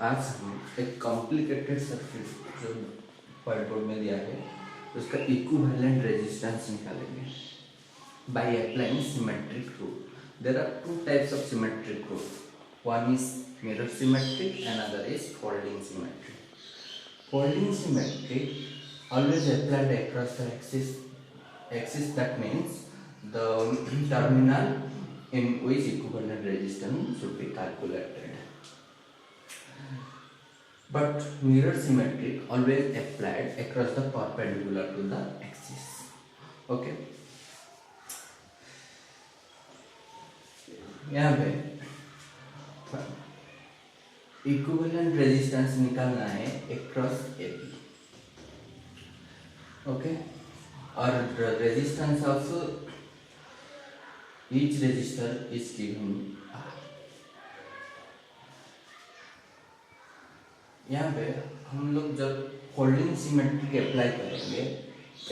आज हम एक कॉम्प्लिकेटेड सर्किट जो व्हाइट बोर्ड में दिया है उसका इक्विवेलेंट रेजिस्टेंस निकालेंगे by applying symmetric rule. There are two types of symmetric rule. One is mirror symmetry and other is folding symmetry. Folding symmetry always applied across the axis. That means the terminal in which equivalent resistance should be calculated. But mirror symmetry always applied across the perpendicular to the axis. Okay. यहाँ पे equivalent resistance निकालना है across AB. Okay. और resistance also each resistor is given R. यहाँ पे हम लोग जब फोल्डिंग सिमेट्री अप्लाई करेंगे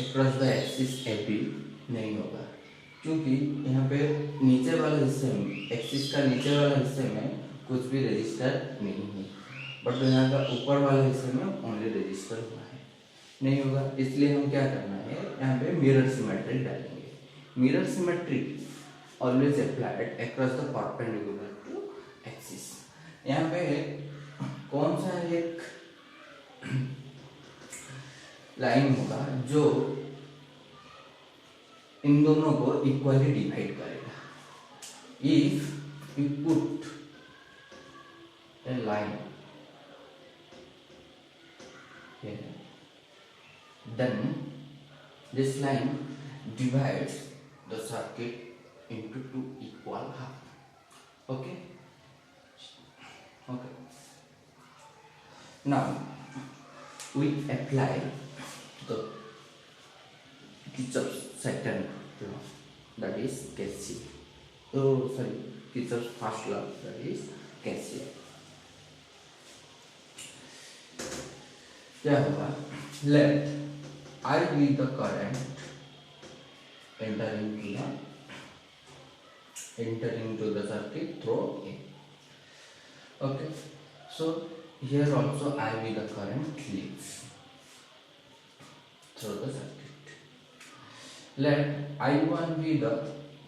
अक्रॉस द एक्सिस AB नहीं होगा, क्योंकि यहाँ पे नीचे वाले हिस्से में एक्सिस का नीचे वाले हिस्से में कुछ भी रजिस्टर नहीं है, बट यहाँ का ऊपर वाले हिस्से में ओनली रजिस्टर हुआ है, नहीं होगा. इसलिए हम क्या करना है, यहाँ पे मिरर सिमेट्री डालेंगे. Mirror symmetry always applied across the perpendicular to axis. यहाँ पे कौन सा एक लाइन होगा जो इन दोनों को इक्वली डिवाइड करेगा. If you put A line here, then this line divides the circuit into two equal half. Okay. Now we apply the Kirchhoff's second law, that is KCL. Kirchhoff's first law, that is KCL. क्या होगा? Let I be the current entering to the circuit through A. Okay. So here also I be the current leads through the circuit. Let I1 be the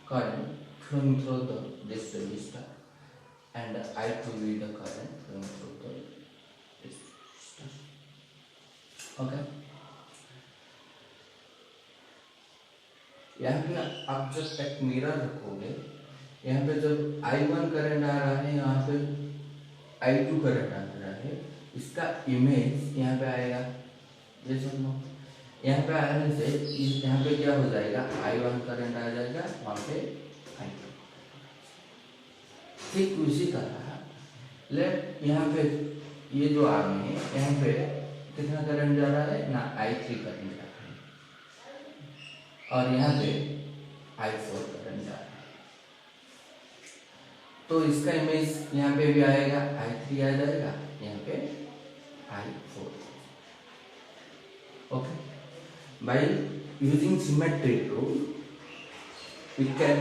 current flowing through this resistor, and I2 be the current flowing through this resistor. Okay. यहाँ पे आप जब एक mirror रखोगे, यहाँ पे जब I1 current आ रहा है, यहाँ पे I2 करंट आ रहा है, इसका इमेज यहाँ पे आएगा. ये सुनो, यहाँ पे आने से यहाँ पे क्या हो जाएगा, I1 करंट आ जाएगा, वहाँ पे I2. ठीक उसी तरह लेट यहाँ पे ये जो आर्म है, यहाँ पे कितना करंट जा रहा है ना, I3 करंट जा रहा है, और यहाँ पे I4 करंट जा रहा है. तो इसका इमेज यहाँ पे भी आएगा, I3 आ जाएगा, यहाँ पे I4. Okay. By using symmetric rule, we can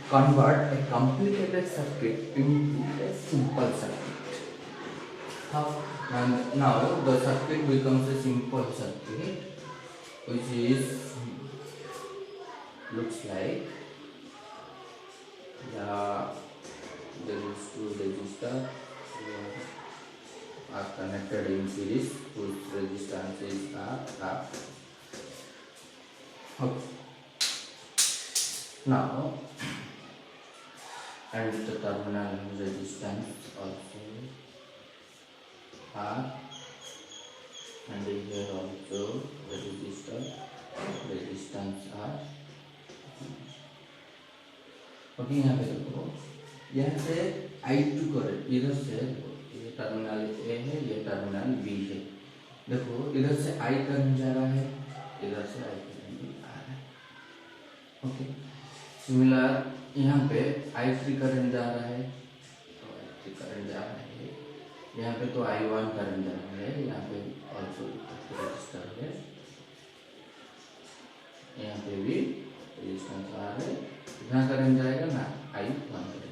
convert a complicated circuit into a simple circuit. How? And now the circuit becomes a simple circuit, which is looks like there is two resistors are connected in series whose resistances are R. Okay. Now, and the terminal resistance also R, and here also the resistance R. Okay. यहाँ पे देखो, यहाँ से I2 current इधर से, ये terminal A है, ये टर्मिनल B है. देखो इधर से I करंट जा रहा है, इधर से I करंट भी आ रहा है. ओके. सिमिलर यहाँ पे I3 करंट जा रहा है, तो I3 करंट जा रहा है. यहाँ पे तो I1 करंट जा रहा है, यहाँ पे ऑल्सो रजिस्टर है, यहाँ पे भी रेजिस्टेंस आ रहा है. कितना करंट जाएगा ना, I1 करंट.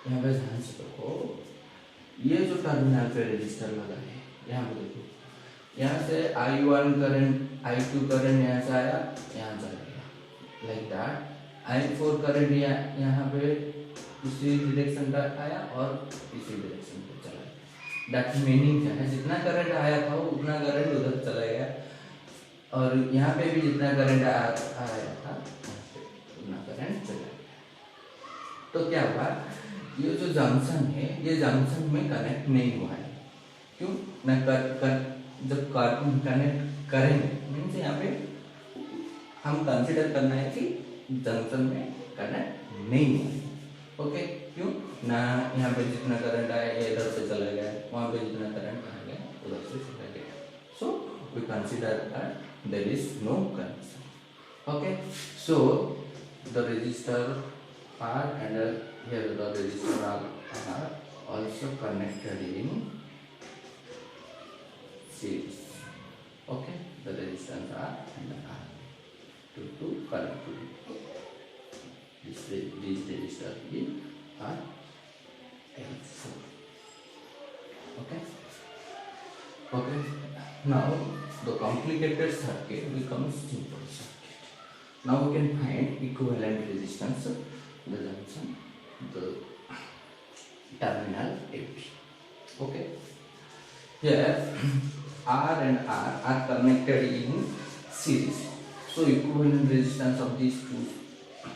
यहाँ पे ध्यान से देखो, ये जो टर्मिनल पे रजिस्टर लगा है, यहाँ पे देखो, यहाँ से I1 करंट, I2 करंट यहाँ से आया, यहाँ चला गया, लाइक दैट। I4 करंट यहाँ पे इसी डायरेक्शन का आया और इसी डायरेक्शन पे चला गया। दैट मीनिंग क्या है, जितना करंट आया था उतना करंट उधर चला गया, और यहाँ पे भी जितना करंट आया था उतना करंट चला गया। तो क्या हुआ, ये जो जंक्शन है ये जंक्शन में कनेक्ट नहीं हुआ है। क्यों ना जब कनेक्ट करेंगे मीन्स यहाँ पे हम कंसिडर करना है कि जंक्शन में कनेक्ट नहीं हुआ है। ओके, क्यों ना यहाँ पे जितना करंट आया ये इधर से चला गया, वहाँ पे जितना करंट आ गया उधर से चला गया। So we consider that there is no connection. Okay, so the register R and here the resistor are also connected in series. Okay, the resistance R and R to connect to this resistor in R and C. Okay. Okay. Now the complicated circuit becomes simple circuit. Now we can find equivalent resistance. The junction, the terminal AB. Okay, here R and R are connected in series, so equivalent resistance of these two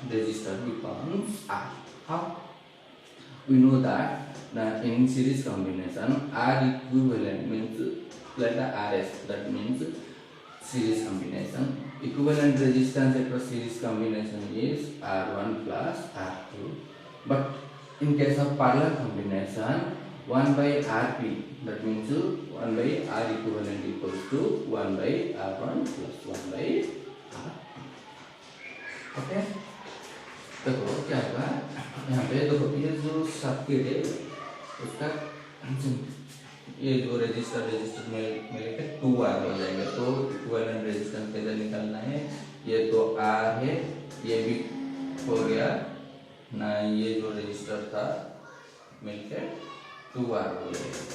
resistors becomes R. How? We know that in series combination R equivalent means like the RS, that means series combination. Equivalent resistance across series combination is R1 plus R2, but in case of parallel combination 1 by Rp, that means 1 by R equivalent equals to 1 by R1 plus 1 by R2. Okay, देखो क्या होगा यहाँ पे, देखो ये जो circuit है उसका ये जो रजिस्टर में मिलेगा 2R हो जाएगा। तो इक्विवेलेंट रेजिस्टेंस कैसे निकालना है, ये तो R है, ये भी हो गया ना, ये जो रजिस्टर था मिलकर 2R हो जाएगा,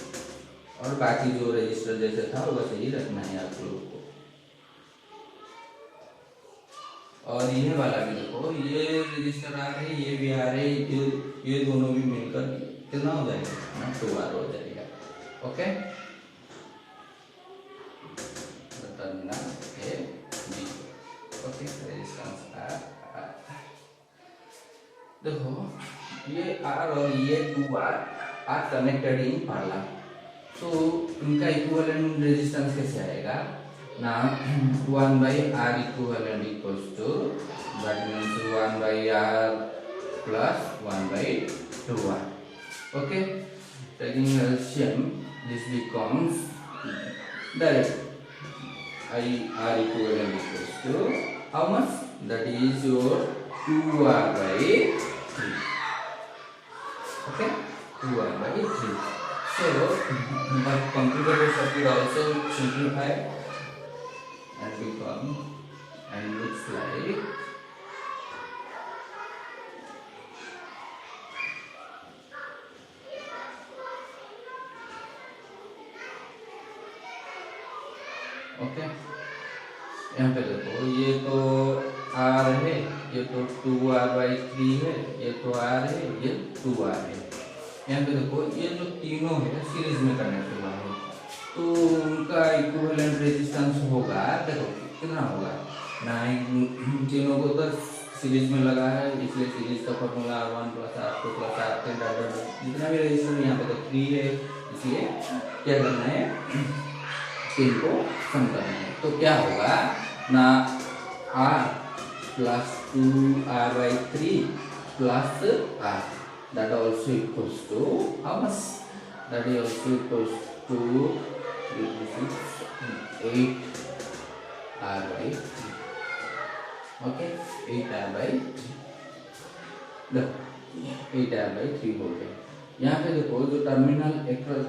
और बाकी जो रजिस्टर जैसे था वैसे ही रखना है आप लोगों को। और ये वाला भी देखो, ये रजिस्टर आ रहे, ये भी आ रहे, ये दोनों भी मिलकर कितना हो जाएगा ना, 2R हो जाएगा। Okay, terminal A B. Okay, resistance R. देखो ये आर और ये 2R are connected in parallel, तो इनका इक्विवेलेंट रेजिस्टेंस कैसे आएगा ना, 1 by R equivalent equals to, that means 1 by R plus 1 by 2R. Okay, taking LCM, this becomes direct R equivalent equals to how much, that is your 2R by 3. Okay, 2R by 3. So the complicated circuit also simplify and become and looks like okay. यहाँ पे देखो, ये तो R है, ये तो 2R by 3 है, ये तो R है, ये 2R है। यहाँ पे देखो ये जो तीनों है सीरीज में कनेक्ट हुआ है, तो उनका इक्विवेलेंट रेजिस्टेंस होगा, देखो कितना होगा ना, तीनों को तो सीरीज में लगा है, इसलिए सीरीज का formula R1 plus R2 plus R3, जितना भी रेजिस्टेंस यहाँ पे तो 3 है, इसलिए क्या करना है, तीन को सम करना है। तो क्या होगा ना, R plus 2R by 3 plus R, that also equals to how much, that is also equals to 8R by 3. Okay, 8R by 3, देखो 8R by 3 हो गया। यहाँ पे देखो जो terminal across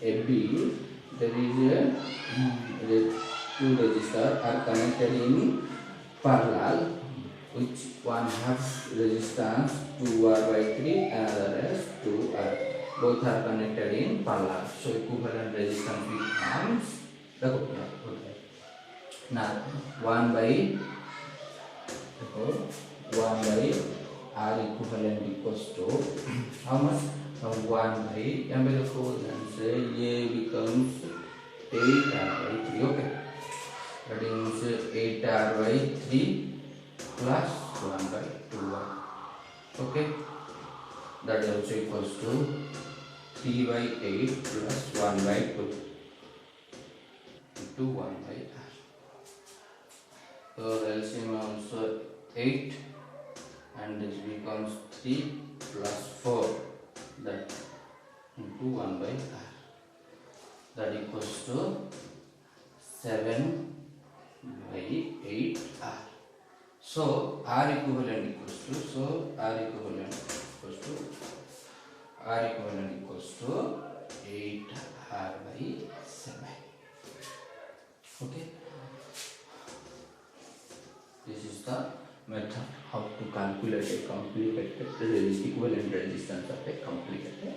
AB, there is a two resistors are connected in parallel which one has resistance 2R by 3, another has 2R. Both are connected in parallel. So equivalent resistance becomes now 1 by 1 by R equivalent equals to how much? 1 by यहाँ पे देखो ध्यान से ये becomes 8R by 3. Okay, that means 8R by 3 plus 1 by 2R. Okay, that is also equals to 3 by 8 plus 1 by 2 into 1 by R. So LCM also 8 and this becomes 3 plus 4, that into 1 by R, that equals to 7 by 8 R. So R equivalent equals to R equivalent equals to 8 R by 7. Okay, this is the method how to calculate a complicated equivalent resistance of a complicated